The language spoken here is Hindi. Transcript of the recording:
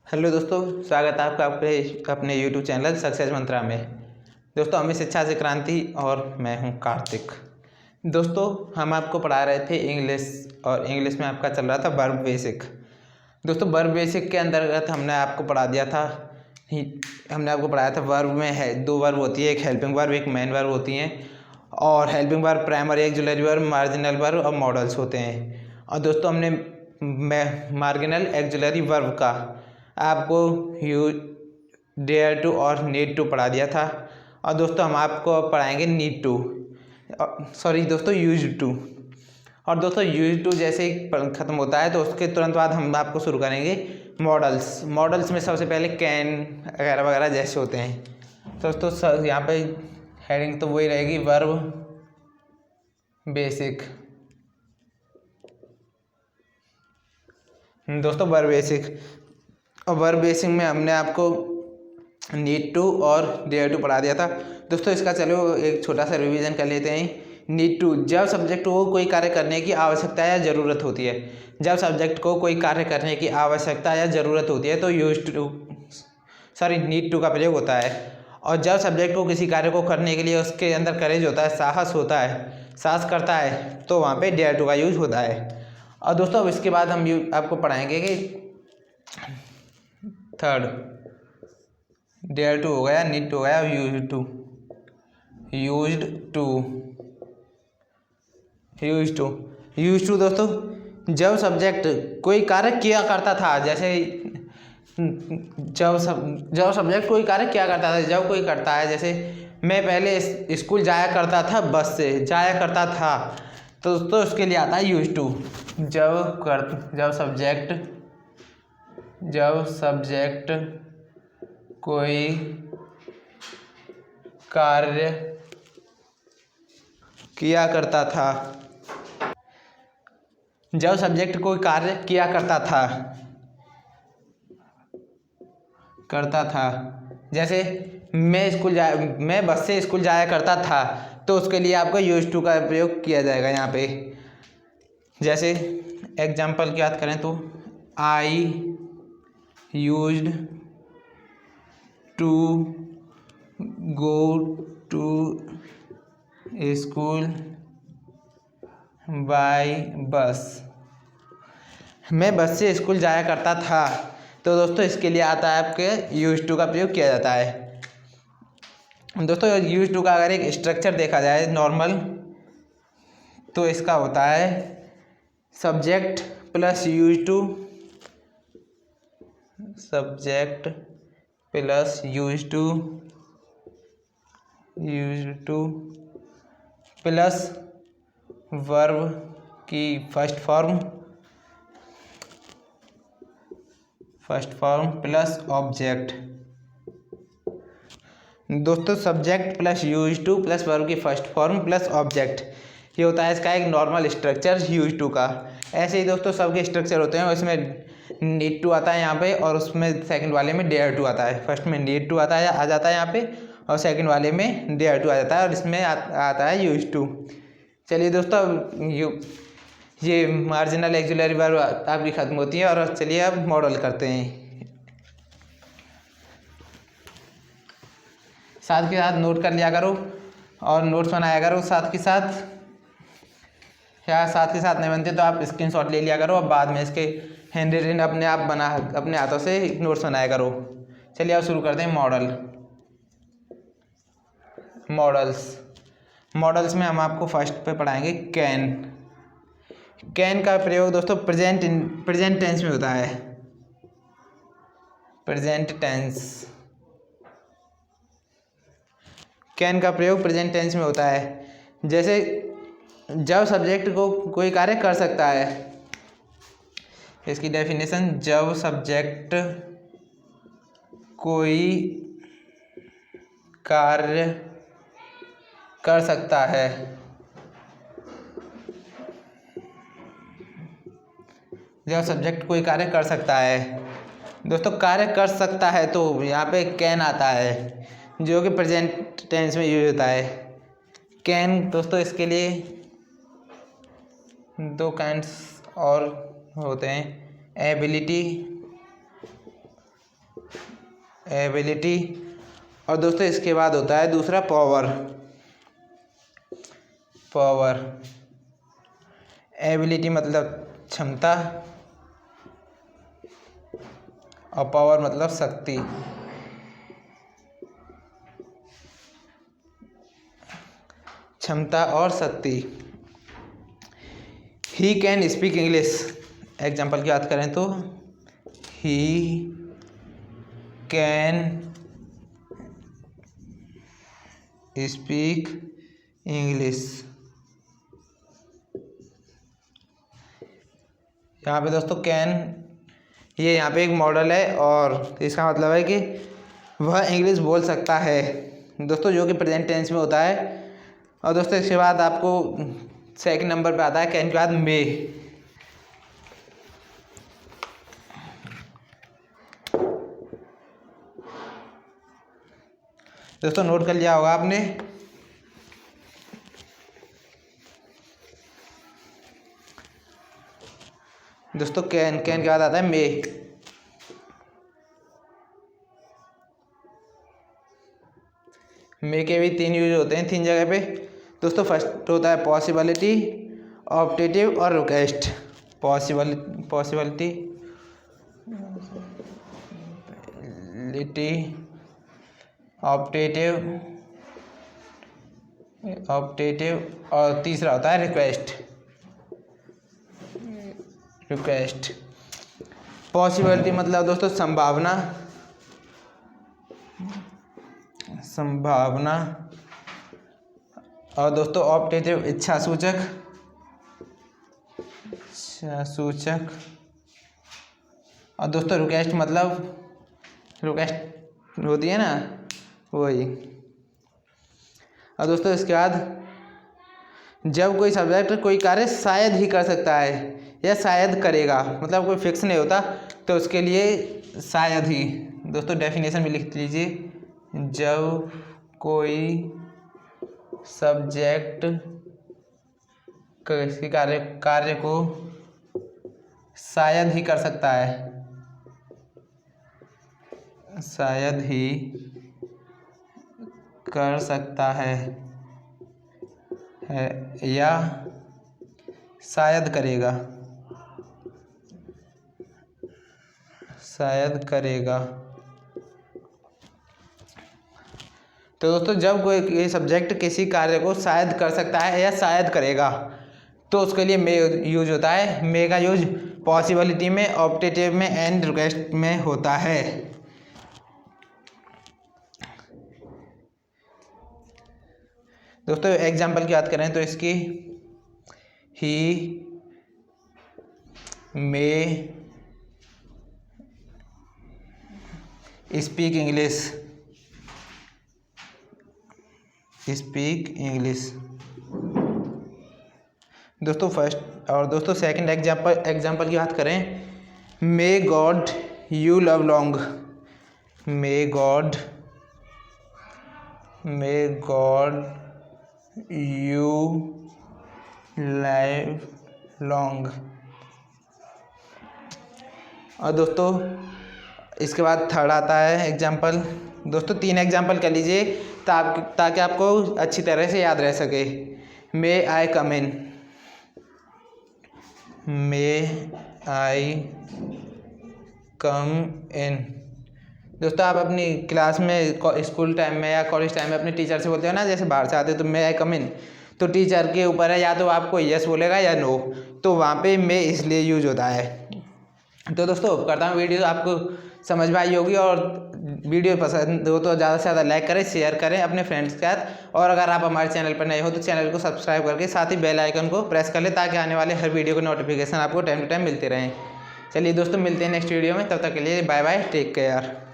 हेलो दोस्तों, स्वागत है आपका अपने यूट्यूब चैनल सक्सेस मंत्रा में। दोस्तों, अमित शिक्षा से क्रांति और मैं हूं कार्तिक। दोस्तों, हम आपको पढ़ा रहे थे इंग्लिश और इंग्लिश में आपका चल रहा था वर्ब बेसिक। दोस्तों, वर्ब बेसिक के अंतर्गत हमने आपको पढ़ा दिया था हमने आपको पढ़ाया था वर्ब में है दो वर्ब होती है, एक हेल्पिंग वर्ब एक मेन वर्ब होती हैं। और helping verb primary auxiliary verb, marginal verb और मॉडल्स होते हैं। और दोस्तों, हमने मार्जिनल एक्जुलरी वर्ब का आपको यू डेयर टू और नीड टू पढ़ा दिया था। और दोस्तों, हम आपको अब पढ़ाएंगे नीड टू, सॉरी दोस्तों, यूज टू। और दोस्तों, यूज टू जैसे ही ख़त्म होता है तो उसके तुरंत बाद हम आपको शुरू करेंगे मॉडल्स में सबसे पहले कैन वगैरह वगैरह जैसे होते हैं। तो दोस्तों, यहाँ पे हेडिंग तो वही रहेगी, वर्ब बेसिक। दोस्तों, वर्ब बेसिक में हमने आपको नीड टू और डेयर टू पढ़ा दिया था। दोस्तों, इसका चलो एक छोटा सा रिवीजन कर लेते हैं। नीड टू, जब सब्जेक्ट को कोई कार्य करने की आवश्यकता या ज़रूरत होती है। जब सब्जेक्ट को कोई कार्य करने की आवश्यकता या ज़रूरत होती है तो नीड टू का प्रयोग होता है। और जब सब्जेक्ट को किसी कार्य को करने के लिए उसके अंदर करेज होता है, साहस करता है, तो वहाँ पे डेयर टू का यूज होता है। और दोस्तों, अब इसके बाद हम आपको पढ़ाएंगे कि थर्ड, डेयर टू हो गया, नीड टू हो गया, यूज टू दोस्तों, जब सब्जेक्ट कोई कार्य किया करता था, जैसे जब सब्जेक्ट कोई कार्य किया करता था, जब कोई करता है, जैसे मैं पहले स्कूल जाया करता था, बस से जाया करता था, तो दोस्तों उसके लिए आता है यूज टू। जब सब्जेक्ट कोई कार्य किया करता था, जैसे मैं बस से स्कूल जाया करता था, तो उसके लिए आपको यूज टू का प्रयोग किया जाएगा यहाँ पे। जैसे एग्जाम्पल की बात करें तो I used to go to school by bus, मैं बस से स्कूल जाया करता था। तो दोस्तों, इसके लिए आता है आपके यूज टू का प्रयोग किया जाता है। दोस्तों, यूज टू का अगर एक स्ट्रक्चर देखा जाए नॉर्मल, तो इसका होता है subject plus use to, plus verb की फर्स्ट फॉर्म प्लस ऑब्जेक्ट। दोस्तों, subject plus use to plus verb की फर्स्ट फॉर्म प्लस ऑब्जेक्ट, ये होता है इसका एक नॉर्मल स्ट्रक्चर यूज टू का। ऐसे ही दोस्तों सबके स्ट्रक्चर होते हैं, उसमें नीड टू आता है यहाँ पे, और उसमें सेकंड वाले में डेयर टू आता है। फर्स्ट में नीड टू आ जाता है यहाँ पे, और सेकंड वाले में डेयर टू आ जाता है, और इसमें आता है यूज टू। चलिए दोस्तों, ये मार्जिनल एक्जुलरी वर्ब आपकी ख़त्म होती है, और चलिए अब मॉडल करते हैं। साथ के साथ नोट कर लिया करो और नोट्स बनाया करो साथ के साथ, या साथ के साथ नहीं बनते तो आप स्क्रीनशॉट ले लिया करो, और बाद में इसके हैंड रिटन अपने हाथों से नोट्स बनाया करो। चलिए अब शुरू करते हैं मॉडल्स में हम आपको फर्स्ट पे पढ़ाएंगे कैन का प्रयोग दोस्तों प्रेजेंट टेंस में होता है। कैन का प्रयोग प्रेजेंट टेंस में होता है। जैसे जब सब्जेक्ट को कोई कार्य कर सकता है, इसकी डेफिनेशन, जब सब्जेक्ट कोई कार्य कर सकता है, दोस्तों कार्य कर सकता है, तो यहाँ पे कैन आता है, जो कि प्रेजेंट टेंस में यूज होता है। कैन दोस्तों, इसके लिए दो काइंड्स और होते हैं, एबिलिटी एबिलिटी। और दोस्तों इसके बाद होता है दूसरा पावर। पावर, एबिलिटी मतलब क्षमता और पावर मतलब शक्ति। क्षमता और शक्ति। He can speak English. Example की बात करें तो ही कैन स्पीक इंग्लिश। यहाँ पे दोस्तों कैन, ये यहाँ पे एक मॉडल है और इसका मतलब है कि वह इंग्लिश बोल सकता है दोस्तों, जो कि प्रेजेंट टेंस में होता है। और दोस्तों इसके बाद आपको सेकंड नंबर पे आता है कैन के बाद मे। दोस्तों नोट कर लिया होगा आपने। दोस्तों कैन के बाद आता है मे। मे के भी 3 यूज होते हैं 3 जगह पे दोस्तों। फर्स्ट होता है पॉसिबिलिटी, ऑप्टेटिव और रिक्वेस्ट। पॉसिबिलिटी, ऑप्टेटिव और तीसरा होता है रिक्वेस्ट। पॉसिबिलिटी मतलब दोस्तों संभावना। और दोस्तों ऑप्टेटिव इच्छा सूचक। और दोस्तों रिक्वेस्ट मतलब रिक्वेस्ट होती है ना, वही। और दोस्तों इसके बाद जब कोई सब्जेक्ट कोई कार्य शायद ही कर सकता है या शायद करेगा, मतलब कोई फिक्स नहीं होता, तो उसके लिए शायद ही। दोस्तों डेफिनेशन भी लिख लीजिए। जब कोई सब्जेक्ट किसी कार्य को शायद ही कर सकता है, शायद ही कर सकता है या शायद करेगा, तो दोस्तों जब कोई सब्जेक्ट किसी कार्य को शायद कर सकता है या शायद करेगा, तो उसके लिए मे यूज होता है। मे का यूज पॉसिबिलिटी में, ऑप्टेटिव में एंड रिक्वेस्ट में होता है। दोस्तों एग्जाम्पल की बात करें तो इसकी ही मे स्पीक इंग्लिश। दोस्तों फर्स्ट और दोस्तों सेकंड एग्जाम्पल की बात करें, may God you love long. May God you live long. और दोस्तों इसके बाद थर्ड आता है एग्जाम्पल। दोस्तों 3 एग्जाम्पल कर लीजिए ताकि आपको अच्छी तरह से याद रह सके। मे आई कम इन। मे आई कम इन। दोस्तों आप अपनी क्लास में, स्कूल टाइम में या कॉलेज टाइम में अपने टीचर से बोलते हो ना, जैसे बाहर से आते हो तो मे आई कम इन, तो टीचर के ऊपर है, या तो आपको यस बोलेगा या नो, तो वहाँ पे मे इसलिए यूज होता है। तो दोस्तों करता हूँ वीडियो आपको समझ में आई होगी, और वीडियो पसंद हो तो ज़्यादा से ज़्यादा लाइक करें, शेयर करें अपने फ्रेंड्स के साथ। और अगर आप हमारे चैनल पर नए हो तो चैनल को सब्सक्राइब करके साथ ही बेल आइकन को प्रेस कर लें, ताकि आने वाले हर वीडियो के नोटिफिकेशन आपको टाइम टू टाइम मिलते रहें। चलिए दोस्तों मिलते हैं नेक्स्ट वीडियो में, तब तक के लिए बाय बाय, टेक केयर।